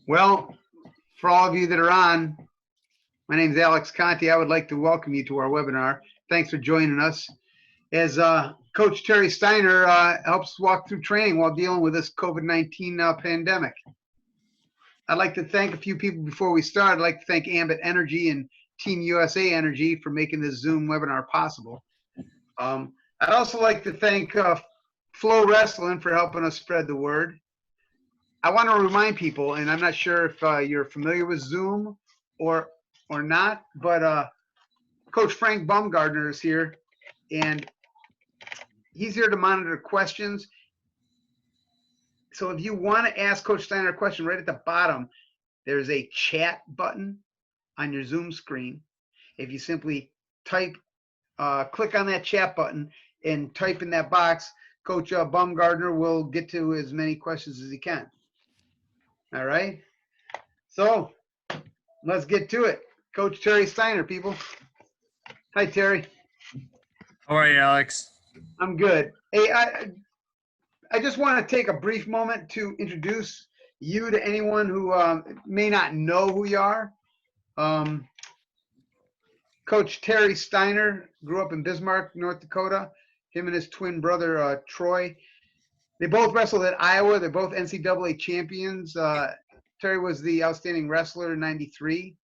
Well, for all of you that are on, my name is Alex Conti. I would like to welcome you to our webinar. Thanks for joining us. As Coach Terry Steiner helps walk through training while dealing with this COVID-19 pandemic. I'd like to thank a few people before we start. I'd like to thank Ambit Energy and Team USA Energy for making this Zoom webinar possible. I'd also like to thank Flow Wrestling for helping us spread the word. I want to remind people, and I'm not sure if you're familiar with Zoom or not, but Coach Frank Baumgartner is here, and he's here to monitor questions. So if you want to ask Coach Steiner a question, right at the bottom, there's a chat button on your Zoom screen. If you simply type, click on that chat button and type in that box, Coach Baumgartner will get to as many questions as he can. All right. So let's get to it. Coach Terry Steiner, people. Hi, Terry. How are you, Alex? I'm good. Hey, I just want to take a brief moment to introduce you to anyone who may not know who you are. Coach Terry Steiner grew up in Bismarck, North Dakota. Him and his twin brother, Troy. They both wrestled at Iowa. They're both NCAA champions. Terry was the outstanding wrestler in '93.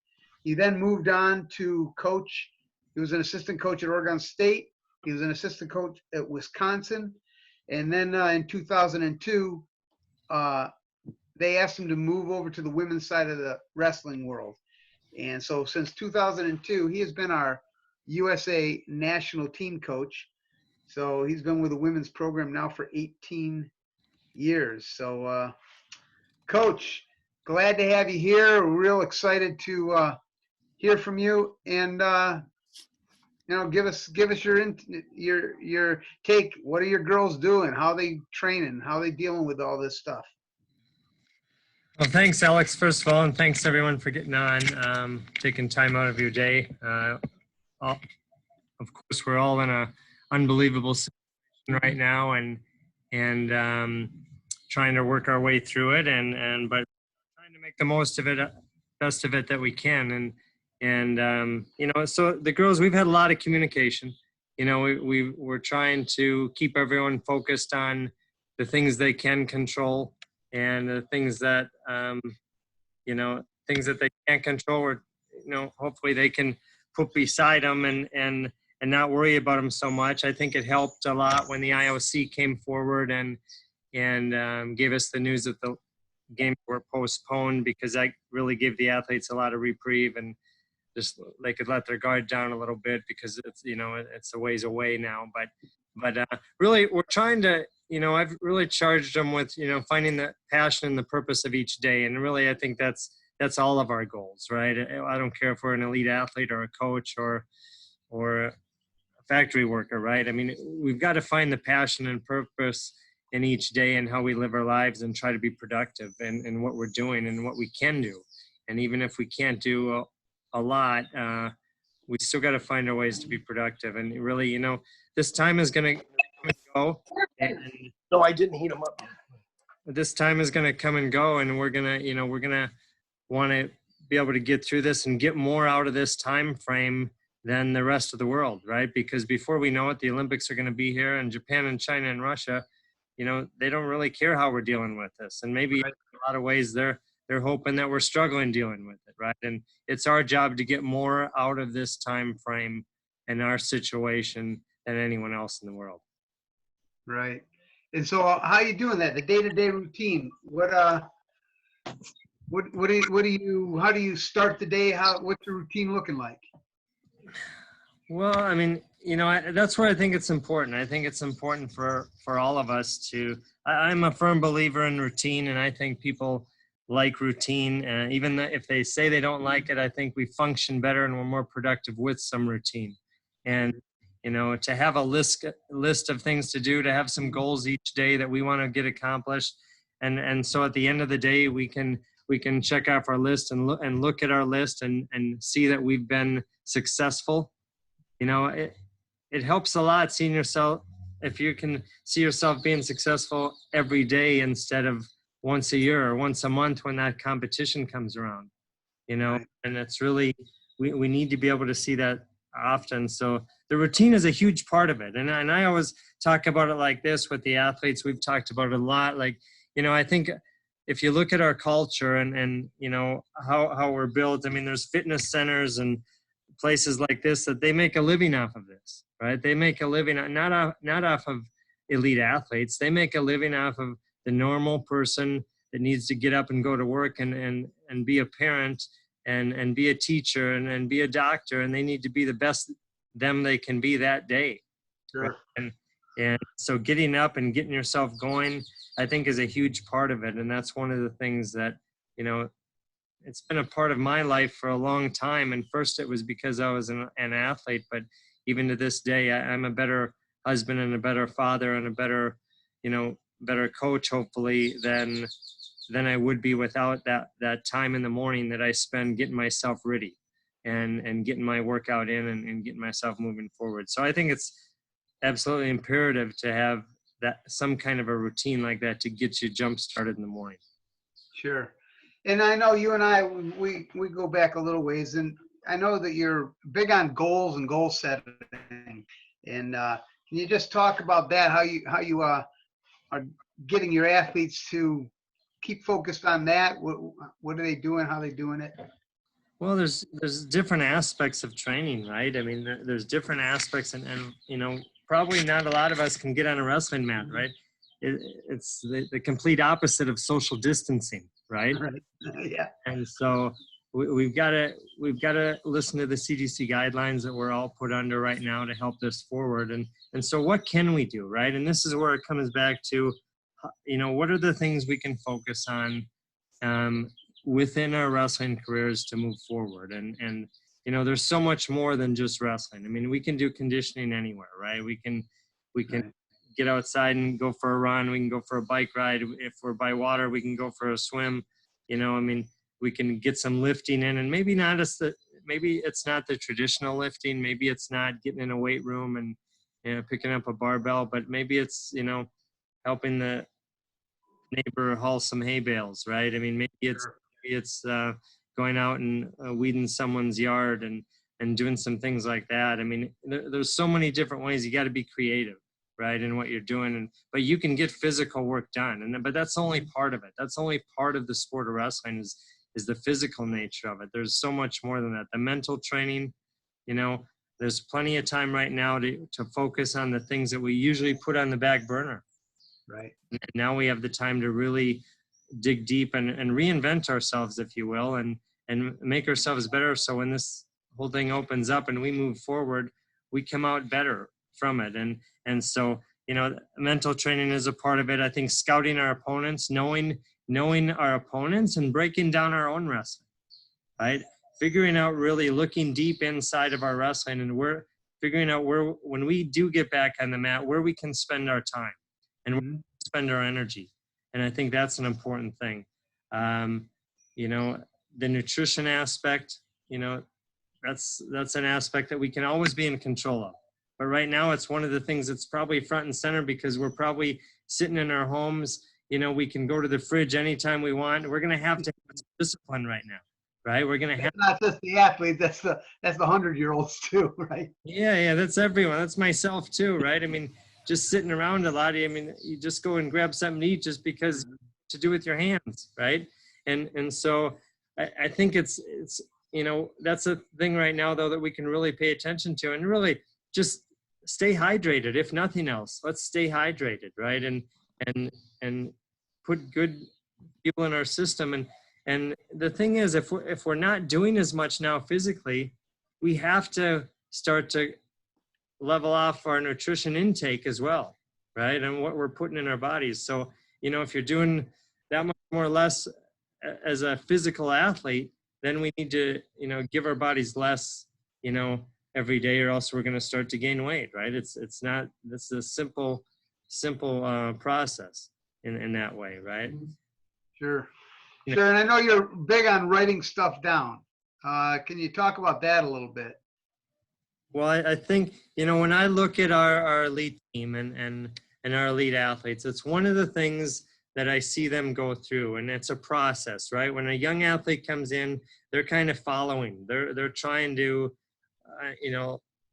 He then moved on to coach. He was an assistant coach at Oregon State. He was an assistant coach at Wisconsin. And then in 2002, they asked him to move over to the women's side of the wrestling world. And so since 2002, he has been our USA national team coach. So he's been with the women's program now for 18 years. So, Coach, glad to have you here. We're real excited to hear from you, and you know, give us your take. What are your girls doing? How they training? How they dealing with all this stuff? Well, thanks, Alex, first of all, and thanks everyone for getting on, taking time out of your day. Of course, we're all in a unbelievable situation right now, and trying to work our way through it, but trying to make the most of it, best of it that we can, and you know, so the girls, we've had a lot of communication. You know, we're trying to keep everyone focused on the things they can control, and the things that you know, things that they can't control, or you know, hopefully they can put beside them and not worry about them so much. I think it helped a lot when the IOC came forward and gave us the news that the games were postponed, because that really gave the athletes a lot of reprieve, and just they could let their guard down a little bit, because it's, you know, it's a ways away now. But really, we're trying to, you know, I've really charged them with, you know, finding the passion and the purpose of each day, and really I think that's all of our goals, right? I don't care if we're an elite athlete or a coach or a factory worker, right? I mean, we've got to find the passion and purpose in each day and how we live our lives, and try to be productive in what we're doing and what we can do. And even if we can't do a lot, we still got to find our ways to be productive. And really, you know, this time is going to come and go. And no, I didn't heat them up. This time is going to come and go, and we're going to, you know, we're going to want to be able to get through this and get more out of this time frame than the rest of the world, right? Because before we know it, the Olympics are going to be here, and Japan and China and Russia, you know, they don't really care how we're dealing with this. And maybe in a lot of ways they're hoping that we're struggling dealing with it, right? And it's our job to get more out of this time frame and our situation than anyone else in the world. Right. And so how are you doing that? The day-to-day routine, how do you start the day? What's your routine looking like? Well, I mean, you know, that's where I think it's important. I think it's important for all of us to, I'm a firm believer in routine, and I think people like routine. Even if they say they don't like it, I think we function better and we're more productive with some routine. And, you know, to have a list of things to do, to have some goals each day that we want to get accomplished. And so at the end of the day, we can check off our list and look at our list and see that we've been successful. You know, it helps a lot seeing yourself, if you can see yourself being successful every day instead of once a year or once a month when that competition comes around, Right. and it's really, we need to be able to see that often. So the routine is a huge part of it. And I always talk about it like this with the athletes. We've talked about it a lot. Like, I think if you look at our culture and how we're built, I mean, there's fitness centers and places like this that they make a living off of this, right? They make a living not off of elite athletes. They make a living off of the normal person that needs to get up and go to work and be a parent and be a teacher and be a doctor, and they need to be the best them they can be that day. Sure. And so getting up and getting yourself going, I think, is a huge part of it. And that's one of the things that, it's been a part of my life for a long time. And first it was because I was an athlete, but even to this day, I'm a better husband and a better father and a better, better coach, hopefully, than I would be without that time in the morning that I spend getting myself ready and getting my workout in and getting myself moving forward. So I think it's absolutely imperative to have that, some kind of a routine like that, to get you jump started in the morning. Sure. And I know you and I, we go back a little ways, and I know that you're big on goals and goal setting. And can you just talk about that? How you are getting your athletes to keep focused on that? What are they doing? How are they doing it? Well, there's different aspects of training, right? I mean, there's different aspects, and probably not a lot of us can get on a wrestling mat, right? It's the complete opposite of social distancing, right? Right. Yeah. And so we've got to listen to the CDC guidelines that we're all put under right now to help this forward. And so what can we do, right? And this is where it comes back to, what are the things we can focus on within our wrestling careers to move forward? And there's so much more than just wrestling. I mean, we can do conditioning anywhere, right? We can Right. get outside and go for a run. We can go for a bike ride. If we're by water, we can go for a swim. I mean, we can get some lifting in, and maybe it's not the traditional lifting. Maybe it's not getting in a weight room and picking up a barbell, but maybe it's, helping the neighbor haul some hay bales, right? I mean, maybe it's going out and weeding someone's yard and doing some things like that. I mean, there's so many different ways. You got to be creative, right, in what you're doing, but you can get physical work done, but that's only part of it. That's only part of the sport of wrestling is the physical nature of it. There's so much more than that. The mental training, there's plenty of time right now to focus on the things that we usually put on the back burner. Right. And now we have the time to really dig deep and reinvent ourselves, if you will, and make ourselves better. So when this whole thing opens up and we move forward, we come out better from it. And so, mental training is a part of it. I think scouting our opponents, knowing our opponents and breaking down our own wrestling, right? Figuring out, really looking deep inside of our wrestling, and we're figuring out where, when we do get back on the mat, where we can spend our time and where we can spend our energy. And I think that's an important thing. The nutrition aspect, that's an aspect that we can always be in control of. But right now, it's one of the things that's probably front and center because we're probably sitting in our homes. We can go to the fridge anytime we want. We're going to have some discipline right now, right? We're going to have. Not just the athletes, that's the 100-year-olds too, right? Yeah, that's everyone. That's myself too, right? I mean, just sitting around a lot. I mean, you just go and grab something to eat just because to do with your hands, right? And so I think it's that's a thing right now though that we can really pay attention to, and really just stay hydrated. If nothing else, let's stay hydrated, right? And put good fuel in our system. And the thing is, if we're not doing as much now physically, we have to start to level off our nutrition intake as well, right? And what we're putting in our bodies. So, if you're doing that much more or less as a physical athlete, then we need to, give our bodies less, every day, or else we're going to start to gain weight, right? It's a simple process in that way, right? Sure. Sure. And I know you're big on writing stuff down. Can you talk about that a little bit? Well, I think, when I look at our elite team and our elite athletes, it's one of the things that I see them go through, and it's a process, right? When a young athlete comes in, they're kind of following. They're trying to,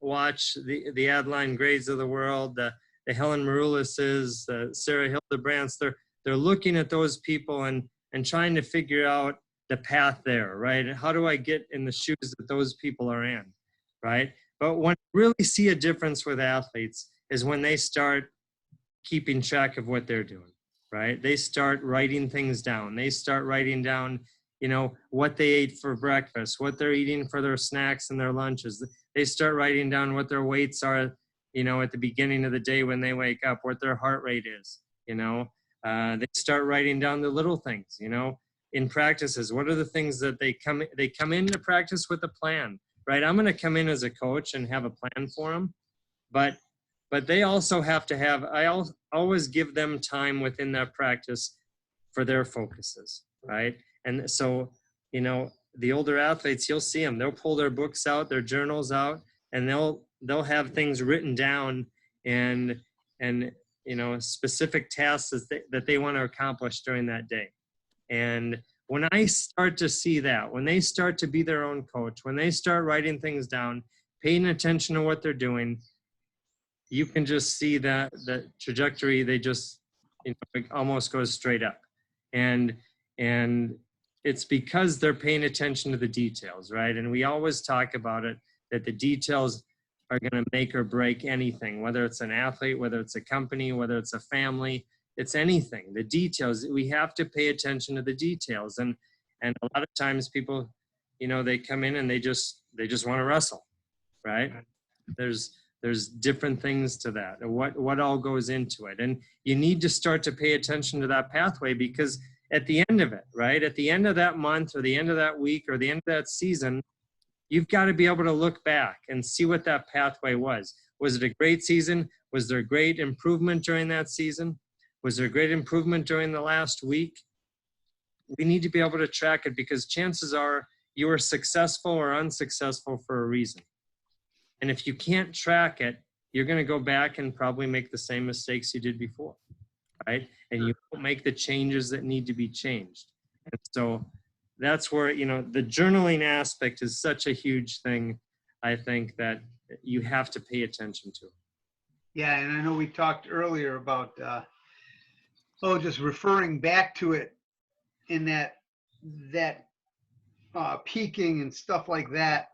watch the Adeline Grades of the world, the Helen Maroulises, the Sarah Hildebrands. They're looking at those people and trying to figure out the path there, right? How do I get in the shoes that those people are in, right? But when you really see a difference with athletes is when they start keeping track of what they're doing, right? They start writing things down. They start writing down, what they ate for breakfast, what they're eating for their snacks and their lunches. They start writing down what their weights are, at the beginning of the day when they wake up, what their heart rate is, they start writing down the little things, in practices. What are the things that they come into practice with a plan, right? I'm going to come in as a coach and have a plan for them, but they also have to have, always give them time within that practice for their focuses, right? And so, the older athletes, you'll see them, they'll pull their books out, their journals out, and they'll have things written down and specific tasks that they want to accomplish during that day. And when I start to see that, when they start to be their own coach, when they start writing things down, paying attention to what they're doing, you can just see that the trajectory, they just, it almost goes straight up. And it's because they're paying attention to the details, right? And we always talk about it, that the details are going to make or break anything, whether it's an athlete, whether it's a company, whether it's a family, it's anything. The details, we have to pay attention to the details. And a lot of times people, they come in and they just want to wrestle, right? There's different things to that, what all goes into it. And you need to start to pay attention to that pathway, because at the end of it, right, at the end of that month or the end of that week or the end of that season, you've got to be able to look back and see what that pathway was. Was it a great season? Was there great improvement during that season? Was there great improvement during the last week? We need to be able to track it, because chances are you were successful or unsuccessful for a reason. And if you can't track it, you're going to go back and probably make the same mistakes you did before, right? And you won't make the changes that need to be changed. And so that's where, the journaling aspect is such a huge thing, I think, that you have to pay attention to. Yeah, and I know we talked earlier about, just referring back to it in that peaking and stuff like that,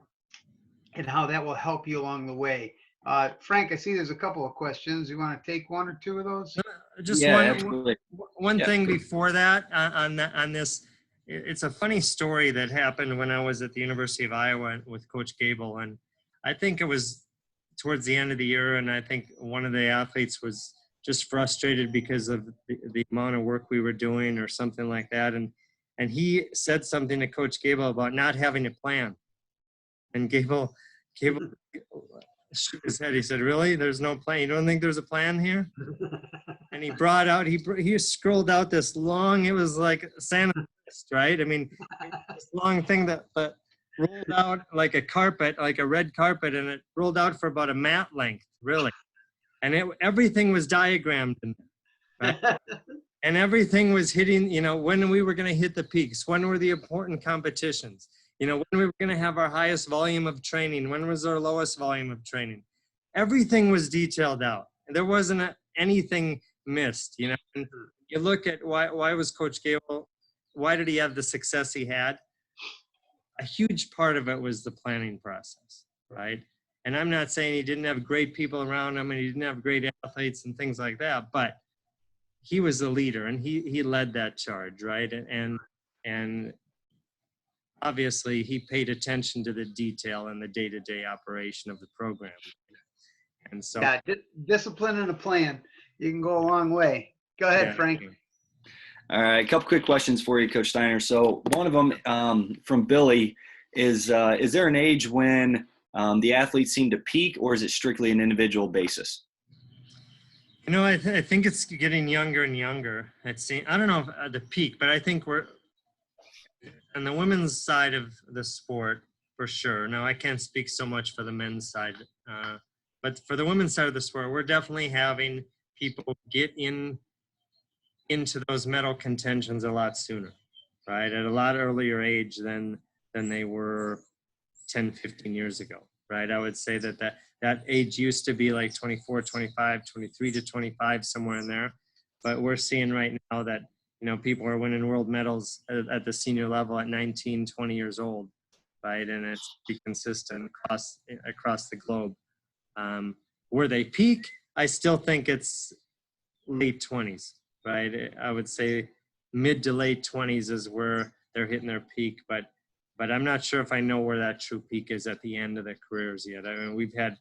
and how that will help you along the way. Frank, I see there's a couple of questions. You want to take one or two of those? Just one thing before that on this. It's a funny story that happened when I was at the University of Iowa with Coach Gable, and I think it was towards the end of the year, and I think one of the athletes was just frustrated because of the amount of work we were doing or something like that, and he said something to Coach Gable about not having a plan. And Gable shook his head. He said, "Really? There's no plan? You don't think there's a plan here?" And he brought out, he scrolled out this long, it was like Santa list, right? I mean, this long thing that rolled out like a carpet, like a red carpet, and it rolled out for about a mat length, really. And everything was diagrammed in there, right? And everything was hitting, when we were going to hit the peaks, when were the important competitions, when we were going to have our highest volume of training, when was our lowest volume of training. Everything was detailed out. There wasn't anything missed, And you look at why was Coach Gable, why did he have the success he had? A huge part of it was the planning process, right? And I'm not saying he didn't have great people around him and he didn't have great athletes and things like that, but he was a leader and he led that charge, right? And obviously he paid attention to the detail and the day-to-day operation of the program. And so discipline and a plan, you can go a long way. Go ahead, Frank. All right, a couple quick questions for you, Coach Steiner. So one of them from Billy is there an age when the athletes seem to peak, or is it strictly an individual basis? I think it's getting younger and younger. I don't know if the peak, but I think we're on the women's side of the sport for sure. Now, I can't speak so much for the men's side, but for the women's side of the sport, we're definitely having people get in into those medal contentions a lot sooner, right? At a lot earlier age than they were 10, 15 years ago, right? I would say that age used to be like 24, 25, 23 to 25, somewhere in there. But we're seeing right now that, people are winning world medals at the senior level at 19, 20 years old, right? And it's pretty consistent across the globe. Where they peak, I still think it's late 20s, right? I would say mid to late 20s is where they're hitting their peak, but I'm not sure if I know where that true peak is at the end of their careers yet. I mean, we've had,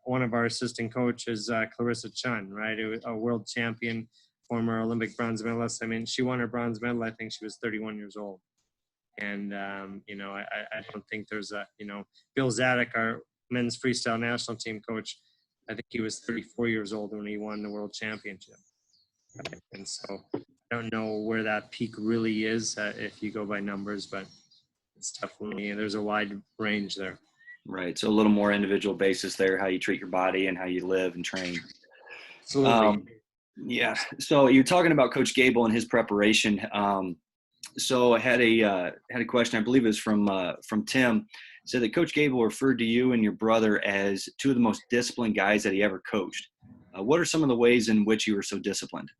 one of our assistant coaches, Clarissa Chun, right? A world champion, former Olympic bronze medalist. I mean, she won her bronze medal, I think she was 31 years old. And, I don't think there's Bill Zadek, our men's freestyle national team coach, I think he was 34 years old when he won the world championship. Right? And so I don't know where that peak really is if you go by numbers, but it's definitely, there's a wide range there. Right. So a little more individual basis there, how you treat your body and how you live and train. Absolutely. Yeah. So you're talking about Coach Gable and his preparation. So I had a question, I believe it was from Tim. It said that Coach Gable referred to you and your brother as two of the most disciplined guys that he ever coached. What are some of the ways in which you were so disciplined?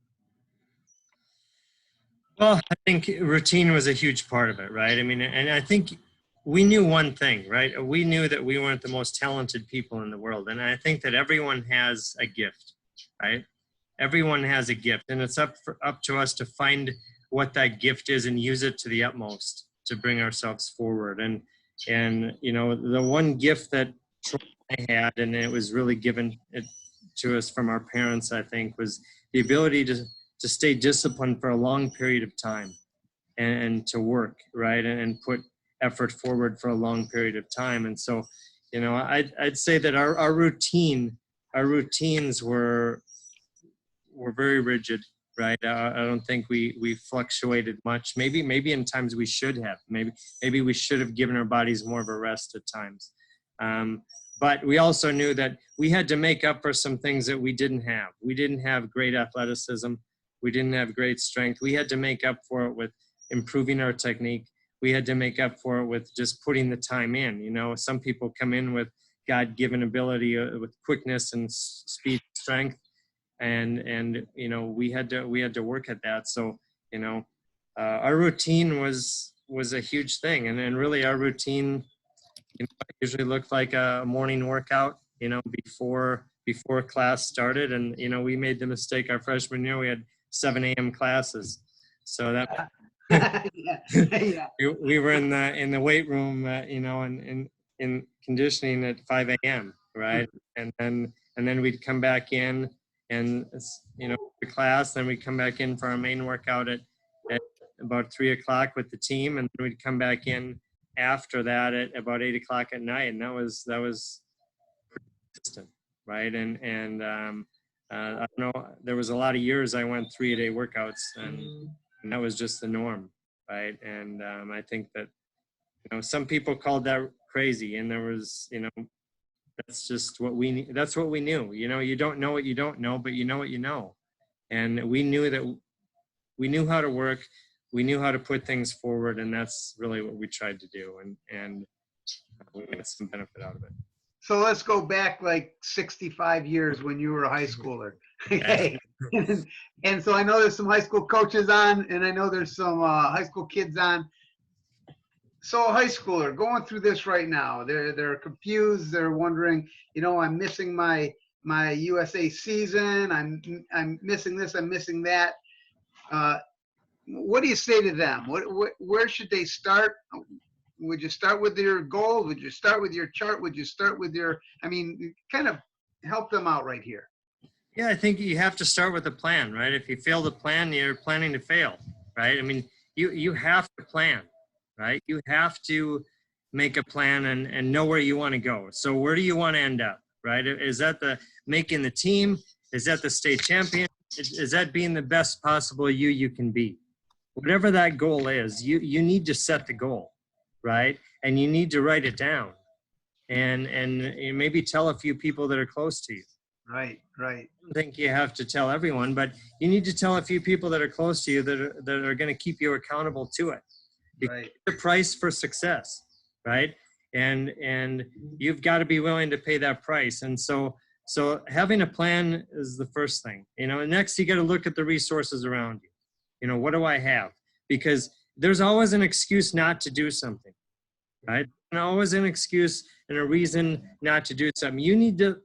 Well, I think routine was a huge part of it, right? I mean, and I think we knew one thing, right? We knew that we weren't the most talented people in the world. And I think that everyone has a gift, right? Everyone has a gift, and it's up to us to find what that gift is and use it to the utmost to bring ourselves forward. And the one gift that I had, and it was really given to us from our parents, I think, was the ability to stay disciplined for a long period of time and to work, right? And put effort forward for a long period of time. And so, I'd say that our routines were very rigid, right? I don't think we fluctuated much. Maybe in times we should have. Maybe we should have given our bodies more of a rest at times. But we also knew that we had to make up for some things that we didn't have. We didn't have great athleticism. We didn't have great strength. We had to make up for it with improving our technique. We had to make up for it with just putting the time in. Some people come in with God-given ability with quickness and speed, strength, and we had to work at that. So our routine was a huge thing, and then really our routine usually looked like a morning workout. Before class started, and we made the mistake our freshman year. We had 7 a.m. classes, so that Yeah. we were in the weight room, in conditioning at 5 a.m. right, and then we'd come back in and the class, then we'd come back in for our main workout at about 3 o'clock with the team, and then we'd come back in after that at about 8 o'clock at night, and that was consistent, right? And I don't know, there was a lot of years I went 3-a-day workouts, and that was just the norm, right? And I think that some people called that crazy, and there was that's just what we knew. You don't know what you don't know, but you know what you know, and we knew that we knew how to work. We knew how to put things forward, and that's really what we tried to do, and we got some benefit out of it. So let's go back like 65 years when you were a high schooler. Okay. And so I know there's some high school coaches on, and I know there's some high school kids on. So a high schooler going through this right now, they're confused. They're wondering, I'm missing my USA season. I'm missing this. I'm missing that. What do you say to them? Where should they start? Would you start with your goal? Would you start with your chart? Would you start with kind of help them out right here? Yeah, I think you have to start with a plan, right? If you fail to plan, you're planning to fail, right? I mean, you have to plan, right? You have to make a plan and know where you want to go. So where do you want to end up, right? Is that making the team? Is that the state champion? Is that being the best possible you can be? Whatever that goal is, you need to set the goal, right? And you need to write it down and maybe tell a few people that are close to you, Right, right. I don't think you have to tell everyone, but you need to tell a few people that are close to you that are going to keep you accountable to it. Right. The price for success, right? And you've got to be willing to pay that price. And so having a plan is the first thing, and next you got to look at the resources around you. What do I have? Because there's always an excuse not to do something, right? And always an excuse and a reason not to do something. You need to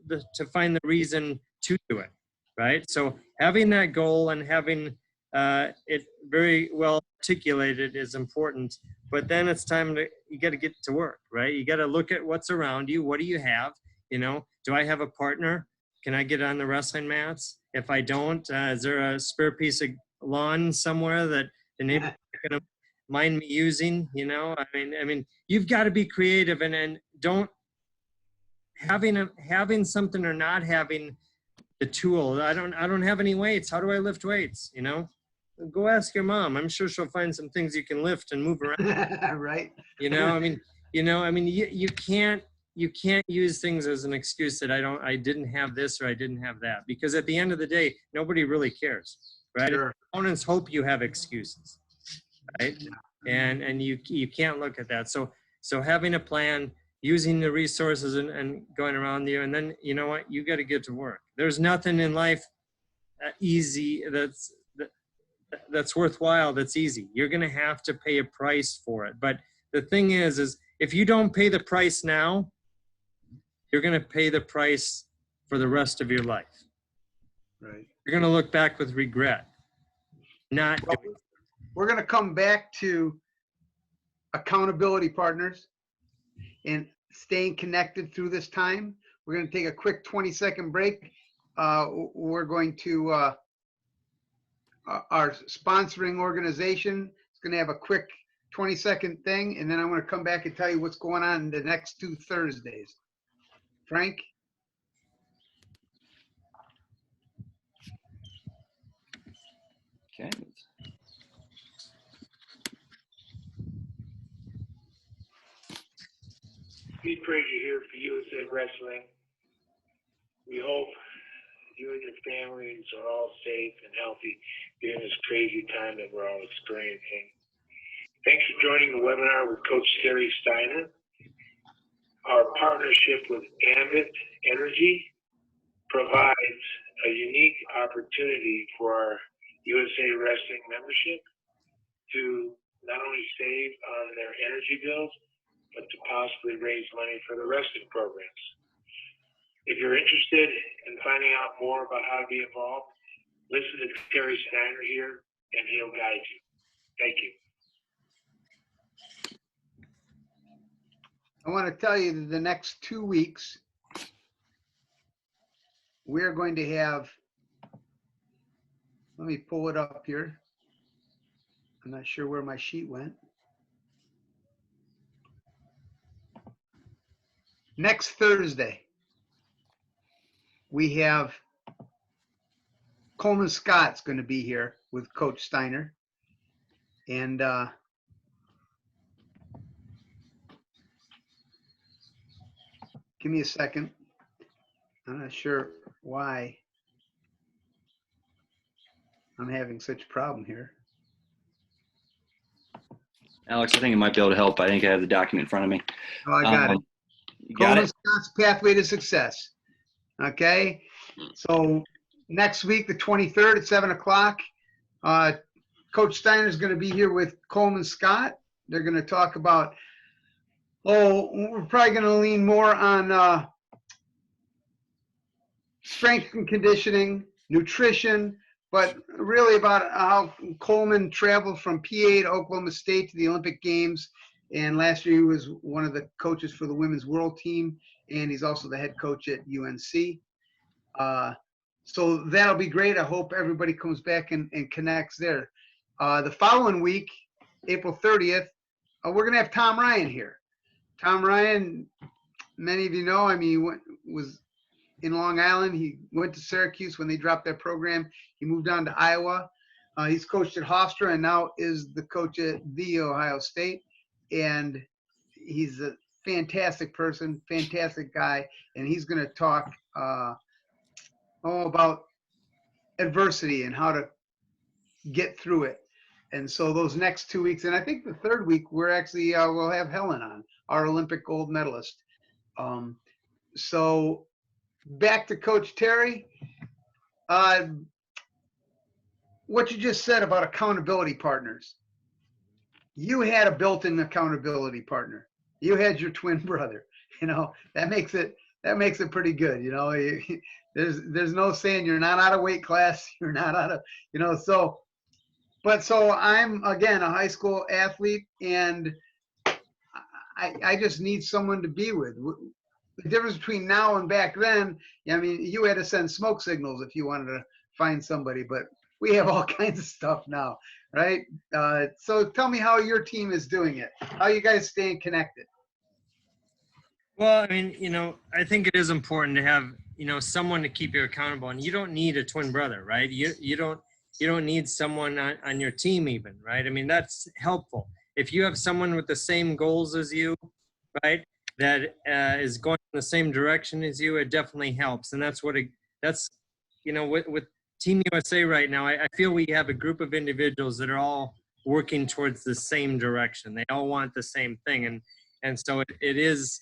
find the reason to do it, right? So having that goal and having it very well articulated is important. But then it's time you got to get to work, right? You got to look at what's around you. What do you have? Do I have a partner? Can I get on the wrestling mats? If I don't, is there a spare piece of lawn somewhere that the neighbor's going to mind me using? I mean, you've got to be creative and don't having something or not having the tool. I don't have any weights. How do I lift weights? Go ask your mom. I'm sure she'll find some things you can lift and move around. Right. You can't use things as an excuse that I didn't have this or I didn't have that, because at the end of the day, nobody really cares, right? Sure. Opponents hope you have excuses, right? And you can't look at that. So having a plan, using the resources and going around you, and then you know what, you got to get to work. There's nothing in life easy that's worthwhile, that's easy. You're going to have to pay a price for it. But the thing is if you don't pay the price now, you're going to pay the price for the rest of your life. Right. You're going to look back with regret. We're going to come back to accountability partners and staying connected through this time. We're going to take a quick 20-second break. We're going to our sponsoring organization is going to have a quick 20-second thing, and then I'm going to come back and tell you what's going on the next 2 Thursdays. Frank? Okay. Pete Frazier here for USA Wrestling. We hope you and your families are all safe and healthy during this crazy time that we're all experiencing. Thanks for joining the webinar with Coach Terry Steiner. Our partnership with Ambit Energy provides a unique opportunity for our USA Wrestling membership to not only save on their energy bills, but to possibly raise money for the wrestling programs. If you're interested in finding out more about how to be involved, listen to Terry Steiner here, and he'll guide you. Thank you. I want to tell you that the next 2 weeks, we're going to have, let me pull it up here. I'm not sure where my sheet went. Next Thursday, we have Coleman Scott's going to be here with Coach Steiner. And give me a second. I'm not sure why I'm having such a problem here. Alex, I think it might be able to help. I think I have the document in front of me. Oh, I got it. You got Coleman it? Scott's Pathway to Success. Okay. So next week, the 23rd at 7 o'clock, Coach Steiner is going to be here with Coleman Scott. They're going to talk about, we're probably going to lean more on strength and conditioning, nutrition, but really about how Coleman traveled from PA to Oklahoma State to the Olympic Games. And last year he was one of the coaches for the women's world team, and he's also the head coach at UNC. So that'll be great. I hope everybody comes back and connects there. The following week, April 30th, we're going to have Tom Ryan here. Tom Ryan, many of you know, I mean, he was in Long Island. He went to Syracuse when they dropped that program. He moved on to Iowa. He's coached at Hofstra and now is the coach at The Ohio State. And he's a fantastic person, fantastic guy. And he's going to talk about adversity and how to get through it. And so those next 2 weeks, and I think the third week, we're actually, we'll have Helen on, our Olympic gold medalist. So back to Coach Terry. What you just said about accountability partners. You had a built-in accountability partner. You had your twin brother. You know, that makes it pretty good. You know, there's no saying you're not out of weight class. You're not out of, you know, so I'm, again, a high school athlete, and I just need someone to be with. The difference between now and back then, I mean, you had to send smoke signals if you wanted to find somebody, but we have all kinds of stuff now, right? So tell me how your team is doing it. How you guys staying connected? Well, I mean, you know, I think it is important to have, you know, someone to keep you accountable, and you don't need a twin brother, right? You don't need someone on your team even, right? I mean, that's helpful. If you have someone with the same goals as you, right, that is going in the same direction as you, it definitely helps. And that's you know, with Team USA right now, I feel we have a group of individuals that are all working towards the same direction. They all want the same thing. And so it is,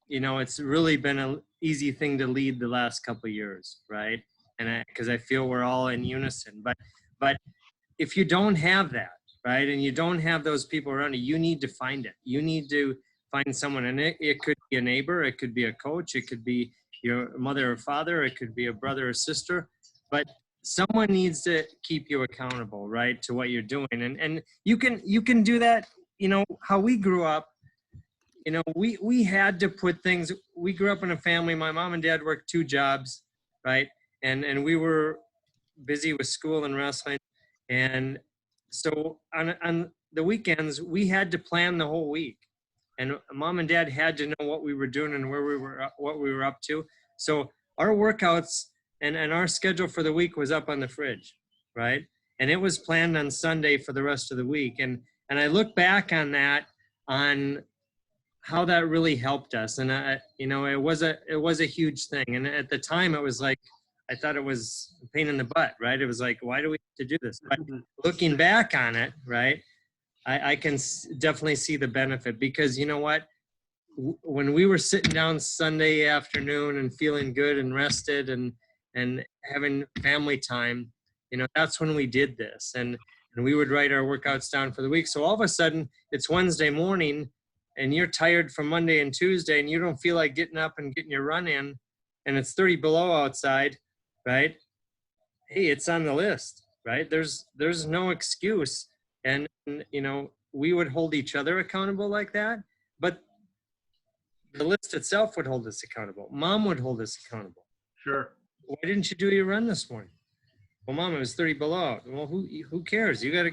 you know, it's really been an easy thing to lead the last couple of years, right? And because I feel we're all in unison. But if you don't have that, right, and you don't have those people around you, you need to find it. You need to find someone, and it could be a neighbor, it could be a coach, it could be your mother or father, it could be a brother or sister, but someone needs to keep you accountable, right, to what you're doing. And you can do that, you know, how we grew up. You know, we had to put things, we grew up in a family, my mom and dad worked 2 jobs, right? And we were busy with school and wrestling. And so on the weekends, we had to plan the whole week. And mom and dad had to know what we were doing and what we were up to. So our workouts and our schedule for the week was up on the fridge, right? And it was planned on Sunday for the rest of the week. And I look back on that, on how that really helped us. And you know, it was a huge thing. And at the time, it was like, I thought it was a pain in the butt, right? It was like, why do we have to do this? But looking back on it, right, I can definitely see the benefit, because you know what? When we were sitting down Sunday afternoon and feeling good and rested and having family time, you know, that's when we did this. And we would write our workouts down for the week. So all of a sudden, it's Wednesday morning, and you're tired from Monday and Tuesday, and you don't feel like getting up and getting your run in, and it's 30 below outside, right? Hey, it's on the list, right? There's no excuse. And you know, we would hold each other accountable like that, but the list itself would hold us accountable. Mom would hold us accountable. Sure. Why didn't you do your run this morning? Well, Mom, it was 30 below. Well, who cares? You got to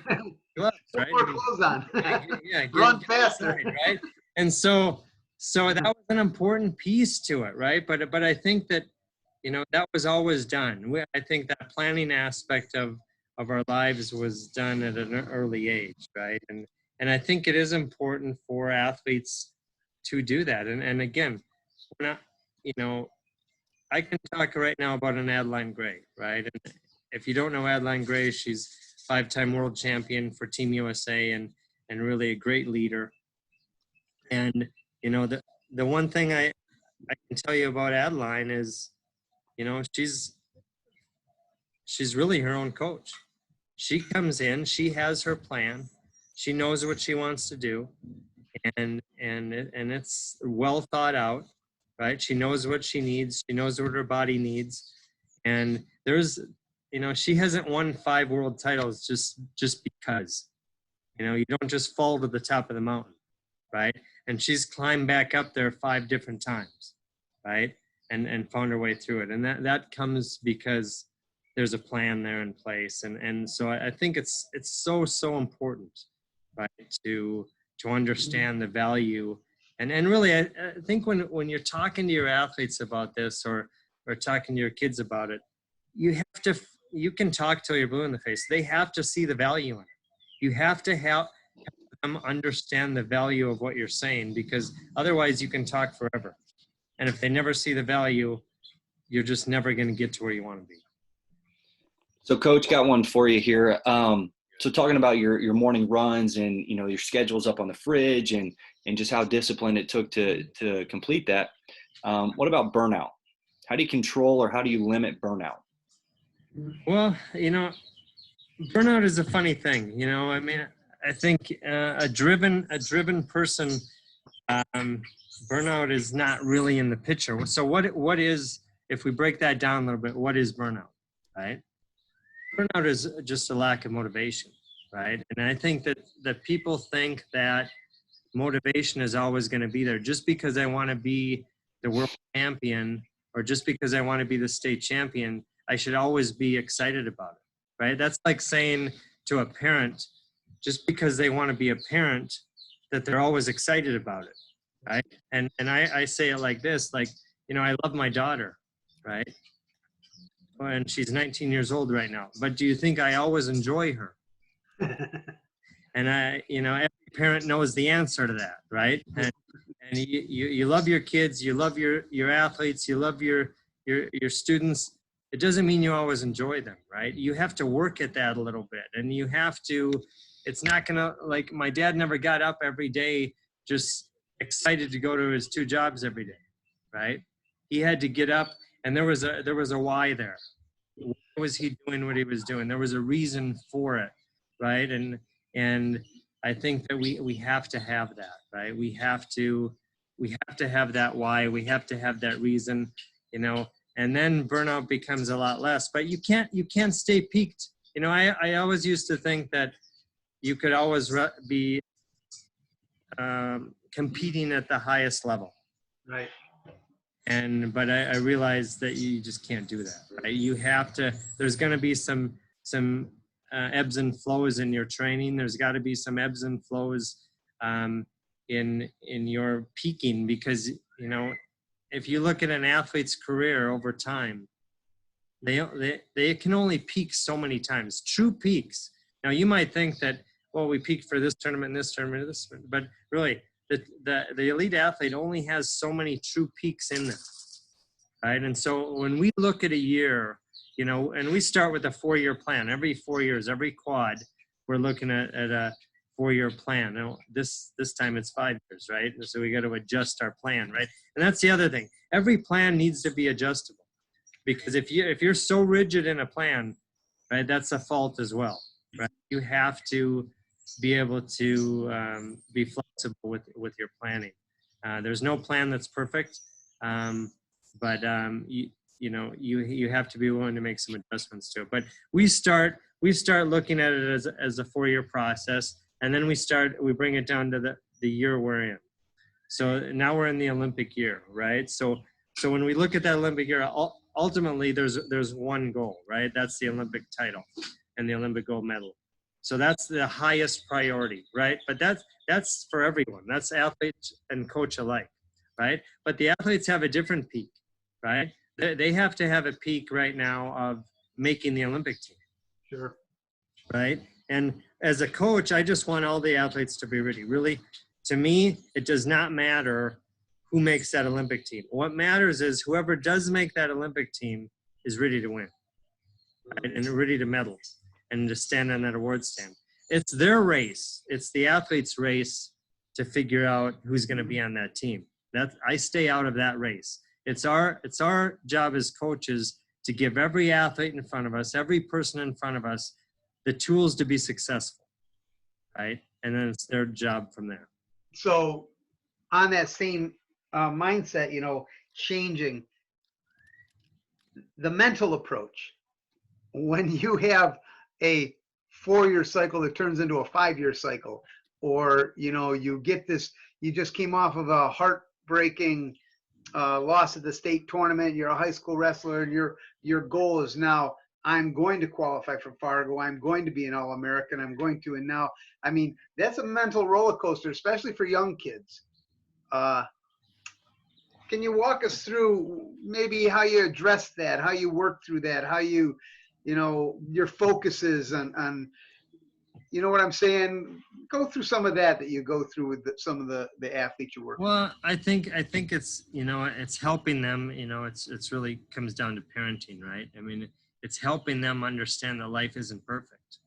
gloves, Put right? more clothes on. Yeah, Run faster. inside, right? And so that was an important piece to it, right? But I think that, you know, that was always done. I think that planning aspect of our lives was done at an early age, right? And I think it is important for athletes to do that. And again, we're not, you know, I can talk right now about an Adeline Gray, right? And if you don't know Adeline Gray, she's 5-time world champion for Team USA and really a great leader. And, you know, the one thing I can tell you about Adeline is, you know, she's really her own coach. She comes in, she has her plan, she knows what she wants to do, and it's well thought out, right? She knows what she needs, she knows what her body needs, and there's, you know, she hasn't won 5 world titles just because, you know, you don't just fall to the top of the mountain, right? And she's climbed back up there 5 different times, right? And found her way through it, and that comes because there's a plan there in place. And so I think it's so important, right, to understand the value. And really, I think when you're talking to your athletes about this, or talking to your kids about it, you can talk till you're blue in the face. They have to see the value in it. You have to help them understand the value of what you're saying, because otherwise you can talk forever. And if they never see the value, you're just never going to get to where you want to be. So Coach, got one for you here. So talking about your morning runs and, you know, your schedule's up on the fridge and just how disciplined it took to complete that. What about burnout? How do you control or how do you limit burnout? Well, you know, burnout is a funny thing. You know, I mean, I think a driven person, burnout is not really in the picture. So what is, if we break that down a little bit, what is burnout, right? Burnout is just a lack of motivation, right? And I think that people think that motivation is always going to be there. Just because I want to be the world champion or just because I want to be the state champion, I should always be excited about it, right? That's like saying to a parent, just because they want to be a parent, that they're always excited about it, right? And I say it like this, like, you know, I love my daughter, right? And she's 19 years old right now. But do you think I always enjoy her? And you know, every parent knows the answer to that, right? And you love your kids, you love your athletes, you love your students. It doesn't mean you always enjoy them, right? You have to work at that a little bit, and you have to. It's not gonna, like, my dad never got up every day just excited to go to his 2 jobs every day, right? He had to get up, and there was a why there. Why was he doing what he was doing? There was a reason for it, right? And I think that we have to have that, right? We have to have that why. We have to have that reason, you know. And then burnout becomes a lot less. But you can't stay peaked. You know, I always used to think that you could always be competing at the highest level. Right. But I realized that you just can't do that, right? You have to, there's going to be some ebbs and flows in your training. There's got to be some ebbs and flows in your peaking, because, you know, if you look at an athlete's career over time, they can only peak so many times, true peaks. Now you might think that, well, we peaked for this tournament, this tournament, this tournament, but really the elite athlete only has so many true peaks in them, right? And so when we look at a year, you know, and we start with a 4-year plan, every 4 years, every quad, we're looking at a 4-year plan. Now this time it's 5 years, right? So we got to adjust our plan, right? And that's the other thing. Every plan needs to be adjustable, because if you're so rigid in a plan, right, that's a fault as well, right? You have to be able to be flexible with your planning. There's no plan that's perfect, but you know, you have to be willing to make some adjustments to it. But we start looking at it as a 4-year process, and then we bring it down to the year we're in. So now we're in the Olympic year, right? So when we look at that Olympic year, ultimately there's one goal, right? That's the Olympic title and the Olympic gold medal. So that's the highest priority, right? But that's for everyone. That's athletes and coach alike, right? But the athletes have a different peak, right? They have to have a peak right now of making the Olympic team. Sure. Right? And as a coach, I just want all the athletes to be ready. Really, to me, it does not matter who makes that Olympic team. What matters is whoever does make that Olympic team is ready to win, right? And ready to medal and to stand on that award stand. It's their race. It's the athlete's race to figure out who's going to be on that team. I stay out of that race. It's our job as coaches to give every athlete in front of us, every person in front of us, the tools to be successful, right? And then it's their job from there. So on that same mindset, you know, changing the mental approach, when you have a 4-year cycle that turns into a 5-year cycle, or, you know, you just came off of a heartbreaking loss at the state tournament, you're a high school wrestler, and your goal is now, I'm going to qualify for Fargo, I'm going to be an All-American, and now, I mean, that's a mental roller coaster, especially for young kids. Can you walk us through maybe how you address that, how you work through that, how you know, your focuses on you know what I'm saying? Go through some of that you go through with some of the athletes you work with. Well, I think it's, you know, it's helping them, you know, it's really comes down to parenting, right? I mean, it's helping them understand that life isn't perfect.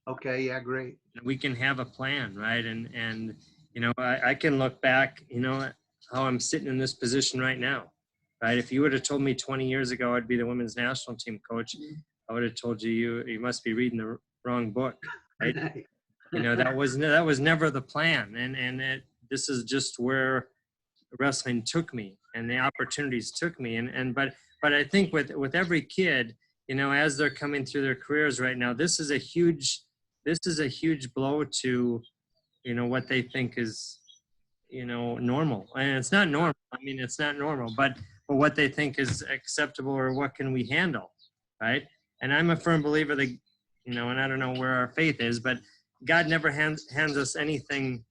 Okay, yeah, great. We can have a plan, right? And you know, I can look back, you know, how I'm sitting in this position right now, right? If you would have told me 20 years ago I'd be the women's national team coach, I would have told you must be reading the wrong book, right? You know, that was never the plan, and this is just where wrestling took me and the opportunities took me, but I think with every kid, you know, as they're coming through their careers right now, this is a huge blow to, you know, what they think is, you know, normal. And it's not normal. I mean, it's not normal, but what they think is acceptable or what can we handle, right? And I'm a firm believer that, you know, and I don't know where our faith is, but God never hands us anything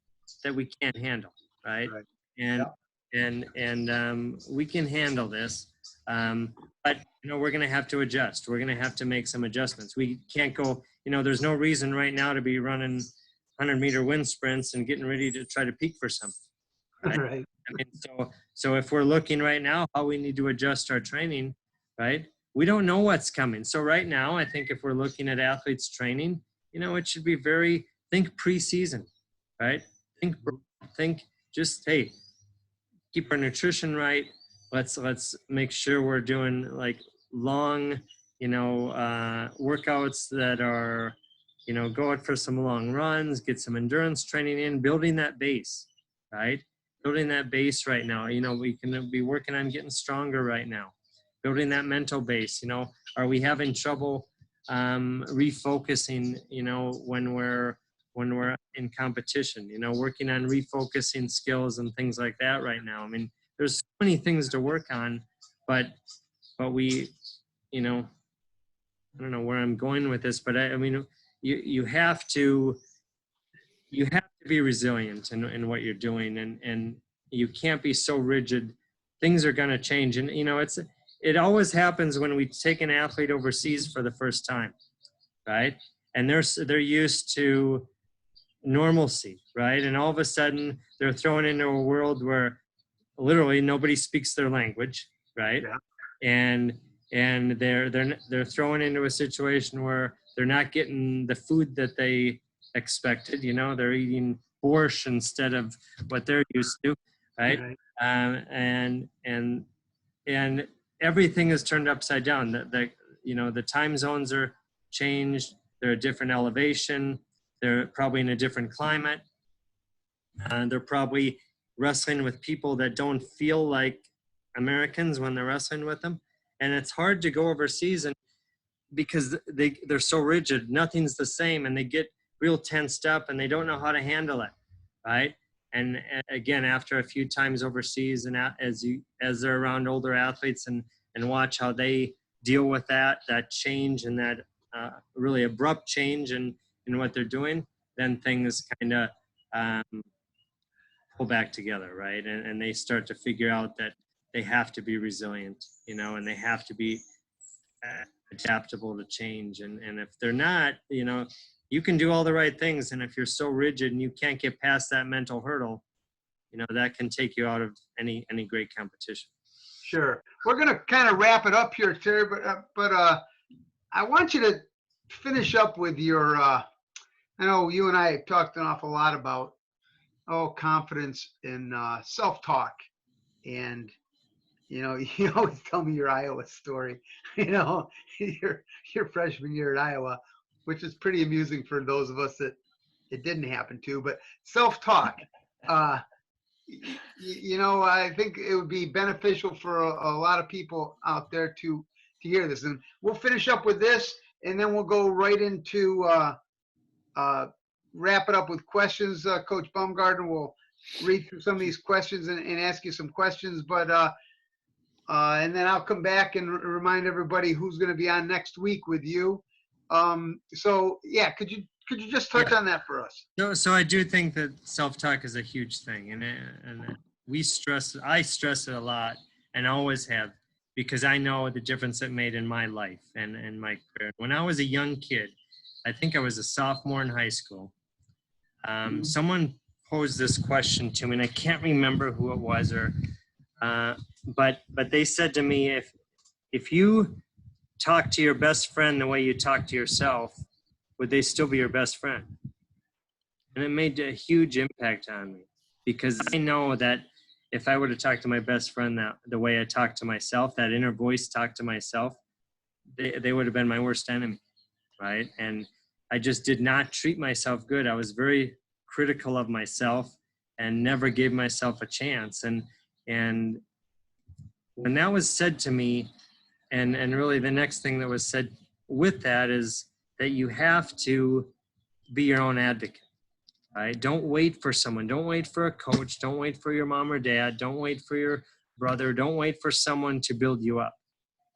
that we can't handle, right? Right. And Yeah. we can handle this. But, you know, we're going to have to adjust. We're going to have to make some adjustments. We can't go, you know, there's no reason right now to be running 100-meter wind sprints and getting ready to try to peak for something. Right? Right. I mean, so if we're looking right now how we need to adjust our training, right? We don't know what's coming. So right now, I think if we're looking at athletes training, you know, it should be think preseason, right? Think just, hey, keep our nutrition right. Let's make sure we're doing like long, you know, workouts that are, you know, go out for some long runs, get some endurance training in, building that base, right? Building that base right now. You know, we can be working on getting stronger right now. Building that mental base, you know, are we having trouble refocusing, you know, when we're in competition, you know, working on refocusing skills and things like that right now. I mean, there's so many things to work on, but we, you know, I don't know where I'm going with this, but I mean, you have to be resilient in what you're doing, and you can't be so rigid. Things are going to change, and you know, it always happens when we take an athlete overseas for the first time, right? And they're used to normalcy, right? And all of a sudden they're thrown into a world where literally nobody speaks their language, right? Yeah. And they're thrown into a situation where they're not getting the food that they expected. You know, they're eating borscht instead of what they're used to, right? Right. And everything is turned upside down. You know, the time zones are changed. They're a different elevation. They're probably in a different climate. They're probably wrestling with people that don't feel like Americans when they're wrestling with them. And it's hard to go overseas and because they're so rigid, nothing's the same, and they get real tensed up and they don't know how to handle it, right? And again, after a few times overseas and as they're around older athletes and watch how they deal with that change and that really abrupt change in what they're doing, then things kind of pull back together, right? And they start to figure out that they have to be resilient, you know, and they have to be adaptable to change. And if they're not, you know, you can do all the right things. And if you're so rigid and you can't get past that mental hurdle, you know, that can take you out of any great competition. Sure. We're going to kind of wrap it up here, Terry, but I want you to finish up with your, I know you and I have talked an awful lot about, confidence in self-talk. And, you know, you always tell me your Iowa story, you know, your freshman year at Iowa, which is pretty amusing for those of us that it didn't happen to, but self-talk, you know, I think it would be beneficial for a lot of people out there to hear this. And we'll finish up with this, and then we'll go right into wrap it up with questions. Coach Baumgartner will read through some of these questions and ask you some questions, but and then I'll come back and remind everybody who's going to be on next week with you. So yeah, could you just touch on that for us? So I do think that self-talk is a huge thing, and I stress it a lot, and always have, because I know the difference it made in my life and my career. When I was a young kid, I think I was a sophomore in high school. Someone posed this question to me, and I can't remember who it was, or but they said to me, if you talk to your best friend the way you talk to yourself, would they still be your best friend? And it made a huge impact on me, because I know that if I were to talk to my best friend the way I talk to myself, that inner voice talk to myself, they would have been my worst enemy, right? And I just did not treat myself good. I was very critical of myself and never gave myself a chance. And when that was said to me, and really the next thing that was said with that is that you have to be your own advocate, right? Don't wait for someone. Don't wait for a coach. Don't wait for your mom or dad. Don't wait for your brother. Don't wait for someone to build you up.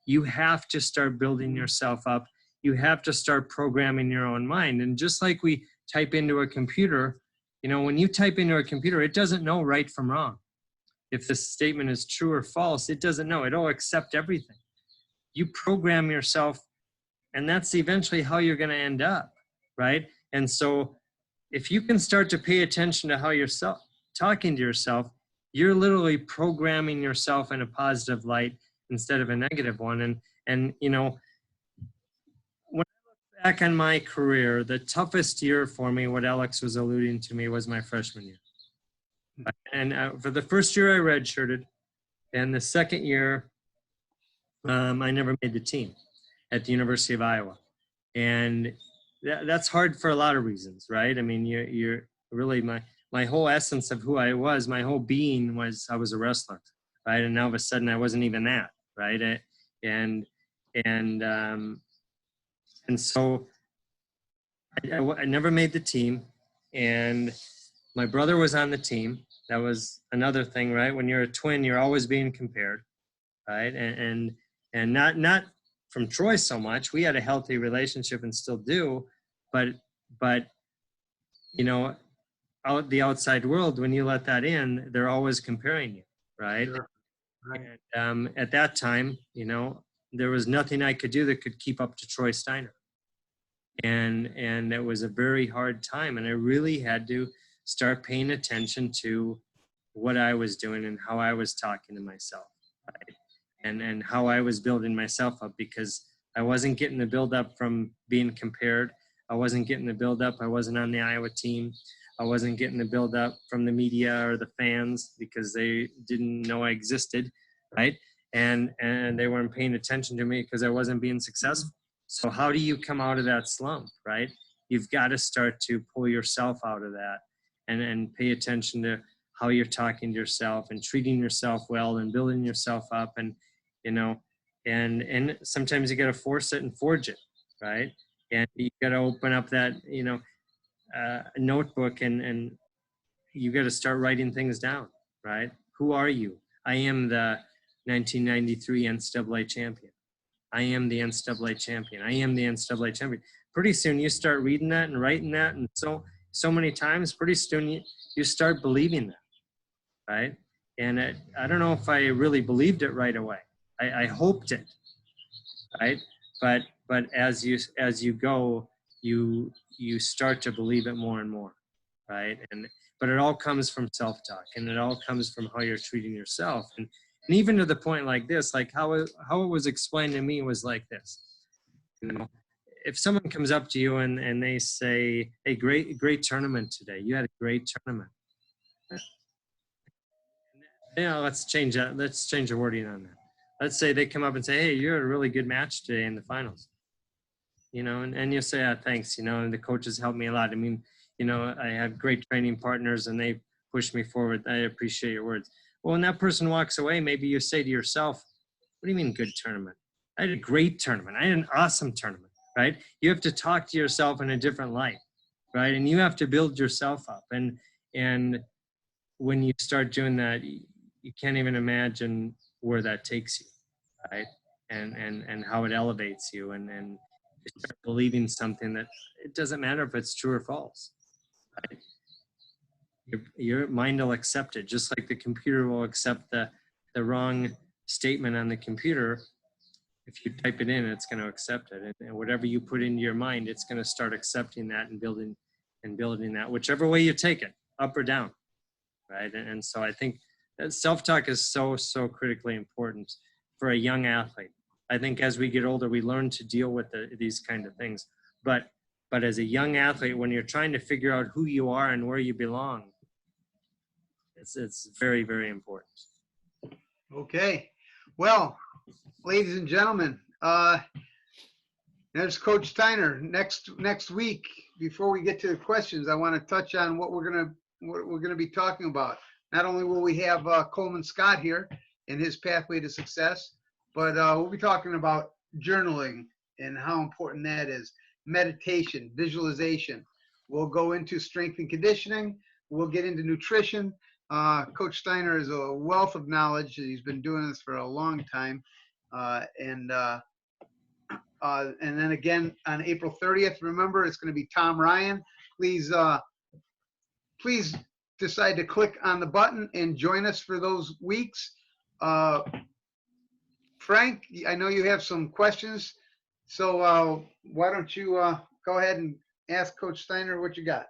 You have to start building yourself up. You have to start programming your own mind. And just like we type into a computer, when you type into a computer, it doesn't know right from wrong. If the statement is true or false, it doesn't know. It'll accept everything. You program yourself, and that's eventually how you're going to end up, right? And so if you can start to pay attention to how you're talking to yourself, you're literally programming yourself in a positive light instead of a negative one. And when I look back on my career, the toughest year for me, what Alex was alluding to me, was my freshman year. And for the first year I redshirted, and the second year I never made the team at the University of Iowa. And that's hard for a lot of reasons, right? I mean, you're really my whole essence of who I was, my whole being was I was a wrestler, right? And now all of a sudden I wasn't even that, right? And so I never made the team, and my brother was on the team. That was another thing, right? When you're a twin, you're always being compared, right? And not from Troy so much. We had a healthy relationship and still do, but out the outside world, when you let that in, they're always comparing you, right? Sure. Right. And at that time, there was nothing I could do that could keep up to Troy Steiner. And it was a very hard time, and I really had to start paying attention to what I was doing and how I was talking to myself, right? And how I was building myself up, because I wasn't getting the build up from being compared. I wasn't getting the build up. I wasn't on the Iowa team. I wasn't getting the build up from the media or the fans, because they didn't know I existed, right? And they weren't paying attention to me because I wasn't being successful. So how do you come out of that slump, right? You've got to start to pull yourself out of that and pay attention to how you're talking to yourself and treating yourself well and building yourself up. And and sometimes you got to force it and forge it, right? And you got to open up that notebook, and you got to start writing things down, right? Who are you? I am the 1993 NCAA champion. I am the NCAA champion. I am the NCAA champion. Pretty soon you start reading that and writing that, and so many times, pretty soon you start believing that, right? And I don't know if I really believed it right away. I hoped it, right? But as you go, you start to believe it more and more, right? But it all comes from self-talk, and it all comes from how you're treating yourself. And even to the point like this, like how it was explained to me was like this. If someone comes up to you and they say, "Hey, great tournament today. You had a great tournament." Let's change that. Let's change the wording on that. Let's say they come up and say, "Hey, you're a really good match today in the finals." And you'll say, "Thanks, and the coaches helped me a lot. I mean, I have great training partners and they pushed me forward. I appreciate your words." Well, when that person walks away, maybe you say to yourself, "What do you mean good tournament? I had a great tournament. I had an awesome tournament," right? You have to talk to yourself in a different light, right? And you have to build yourself up. And when you start doing that, you can't even imagine where that takes you, right? And how it elevates you, and you start believing something that it doesn't matter if it's true or false, right? Your mind will accept it, just like the computer will accept the wrong statement on the computer. if you type it in, it's going to accept it. And whatever you put into your mind, it's going to start accepting that and building that, whichever way you take it, up or down, right? And so I think that self-talk is so, so critically important for a young athlete. I think as we get older, we learn to deal with these kind of things. But as a young athlete, when you're trying to figure out who you are and where you belong, it's very, very important. Okay. Well, ladies and gentlemen, there's Coach Steiner. Next week, before we get to the questions, I want to touch on what we're gonna be talking about. Not only will we have Coleman Scott here and his pathway to success, but we'll be talking about journaling and how important that is. Meditation, visualization. We'll go into strength and conditioning. We'll get into nutrition. Coach Steiner is a wealth of knowledge. He's been doing this for a long time. And then again on April 30th, remember, it's going to be Tom Ryan. Please decide to click on the button and join us for those weeks. Frank, I know you have some questions, so why don't you go ahead and ask Coach Steiner what you got?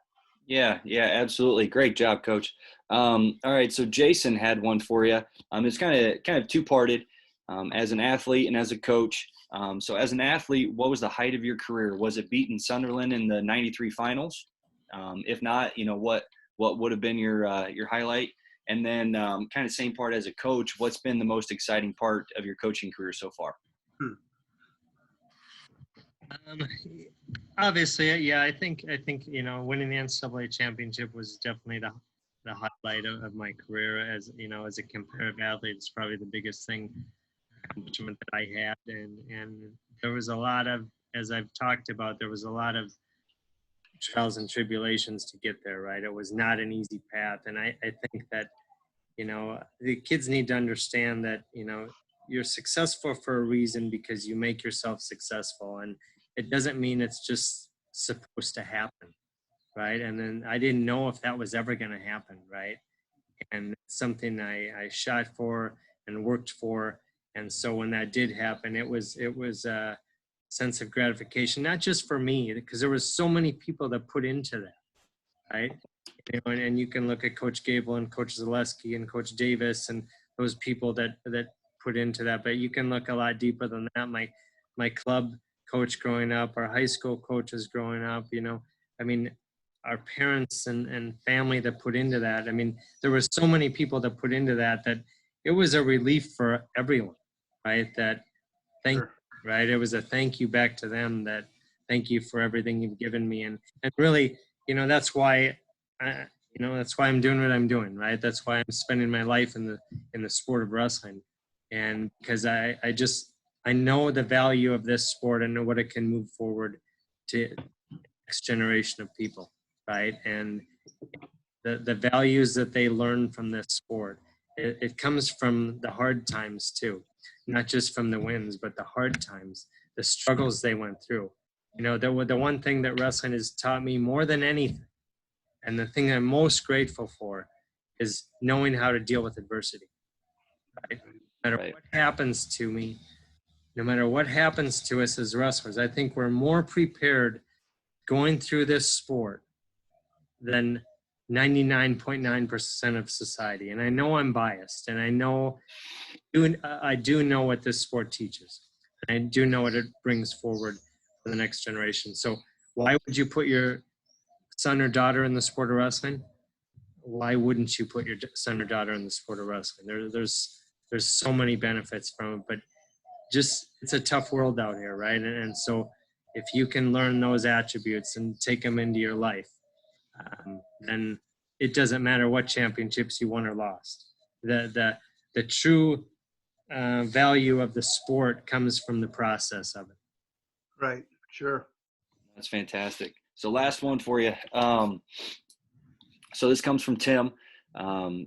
Yeah, absolutely. Great job, Coach. All right, so Jason had one for you. It's kind of two-parted. As an athlete and as a coach. So as an athlete, what was the height of your career? Was it beating Sunderland in the '93 finals? If not, what would have been your highlight? And then kind of same part as a coach, what's been the most exciting part of your coaching career so far? Obviously, yeah, I think winning the NCAA championship was definitely the highlight of my career. As a competitive athlete, it's probably the biggest accomplishment that I had, and there was a lot of, as I've talked about, there was a lot of trials and tribulations to get there, right? It was not an easy path, and I think that the kids need to understand that you're successful for a reason, because you make yourself successful, and it doesn't mean it's just supposed to happen, right? And then I didn't know if that was ever going to happen, right? And it's something I shot for and worked for. And so when that did happen, it was a sense of gratification, not just for me, because there was so many people that put into that, right? And you can look at Coach Gable and Coach Zaleski and Coach Davis and those people that put into that. But you can look a lot deeper than that. My club coach growing up, our high school coaches growing up, our parents and family that put into that. There were so many people that put into that it was a relief for everyone, right? That thank you, right? It was a thank you back to them, that thank you for everything you've given me. And really, that's why that's why I'm doing what I'm doing, right? That's why I'm spending my life in the sport of wrestling. And because I know the value of this sport and know what it can move forward to the next generation of people, right? And the values that they learn from this sport, it comes from the hard times too, not just from the wins, but the hard times, the struggles they went through. The one thing that wrestling has taught me more than anything, and the thing I'm most grateful for, is knowing how to deal with adversity, right? No matter what happens to me, no matter what happens to us as wrestlers, I think we're more prepared going through this sport than 99.9% of society. And I know I'm biased, and I do know what this sport teaches. And I do know what it brings forward for the next generation. So why would you put your son or daughter in the sport of wrestling? Why wouldn't you put your son or daughter in the sport of wrestling? There's so many benefits from it, but it's a tough world out here, right? And so if you can learn those attributes and take them into your life, then it doesn't matter what championships you won or lost. The true value of the sport comes from the process of it. Right. Sure. That's fantastic. So last one for you. So this comes from Tim.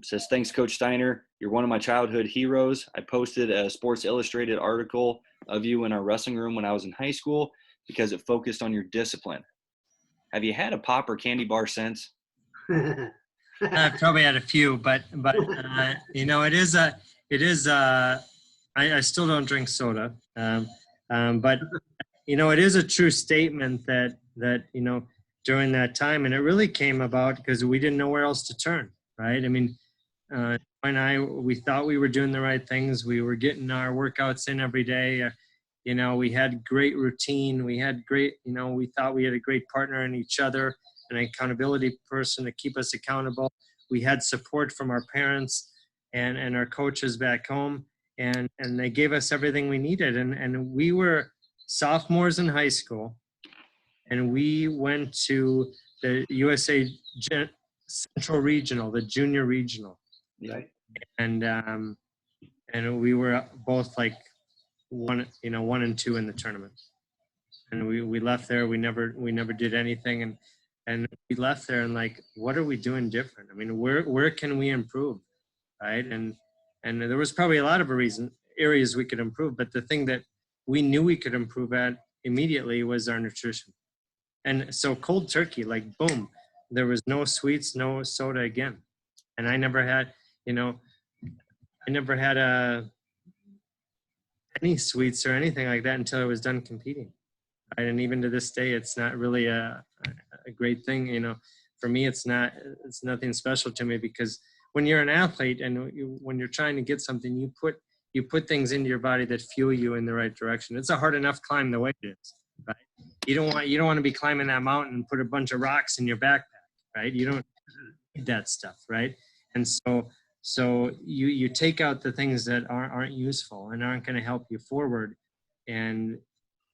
Says, thanks, Coach Steiner. You're one of my childhood heroes. I posted a Sports Illustrated article of you in our wrestling room when I was in high school because it focused on your discipline. Have you had a pop or candy bar since? I've probably had a few, but it is I still don't drink soda. But it is a true statement that during that time, and it really came about because we didn't know where else to turn, right? I mean, we thought we were doing the right things. We were getting our workouts in every day. We had great routine. We had great, we thought we had a great partner in each other, an accountability person to keep us accountable. We had support from our parents and our coaches back home, and they gave us everything we needed. And we were sophomores in high school, and we went to the USA Central Regional, the junior regional. Right. And we were both like one and two in the tournament. And we left there. We never did anything. And we left there and like, what are we doing different? I mean, where can we improve? Right. And there was probably a lot of areas we could improve, but the thing that we knew we could improve at immediately was our nutrition. And so cold turkey, like boom, there was no sweets, no soda again. And I never had, any sweets or anything like that until I was done competing. Right? And even to this day, it's not really a great thing. For me, it's nothing special to me, because when you're an athlete and when you're trying to get something, you put things into your body that fuel you in the right direction. It's a hard enough climb the way it is, right? You don't want to be climbing that mountain and put a bunch of rocks in your backpack, right? You don't need that stuff, right? And so you take out the things that aren't useful and aren't going to help you forward, and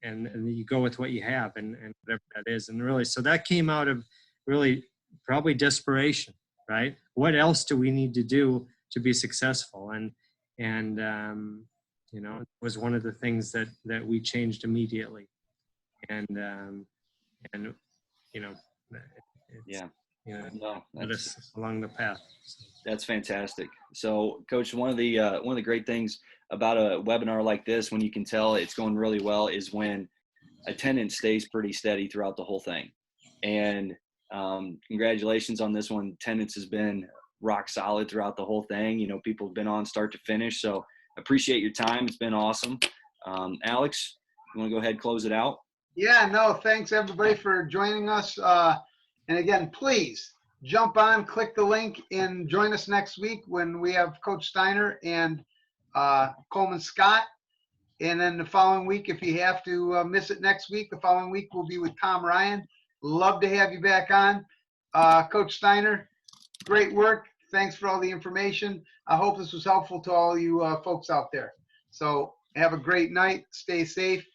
you go with what you have and whatever that is. And really, so that came out of really probably desperation, right? What else do we need to do to be successful? And it was one of the things that we changed immediately. And Yeah. No, led us along the path. That's fantastic. So, Coach, one of the great things about a webinar like this, when you can tell it's going really well, is when attendance stays pretty steady throughout the whole thing. And congratulations on this one. Attendance has been rock solid throughout the whole thing. People have been on start to finish. So, appreciate your time. It's been awesome. Alex, you want to go ahead and close it out? Yeah, no, thanks everybody for joining us. And again, please jump on, click the link, and join us next week when we have Coach Steiner and Coleman Scott. And then the following week, if you have to miss it next week, the following week will be with Tom Ryan. Love to have you back on. Coach Steiner, great work. Thanks for all the information. I hope this was helpful to all you folks out there. So have a great night. Stay safe.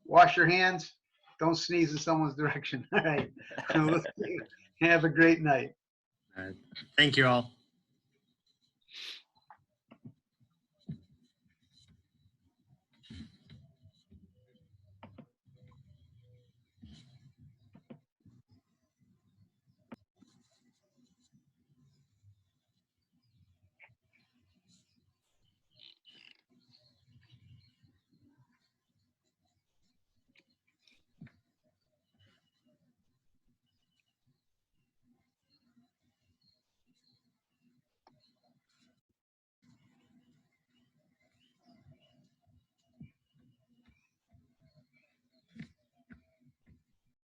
Wash your hands. Don't sneeze in someone's direction. All right. Have a great night. Thank you all.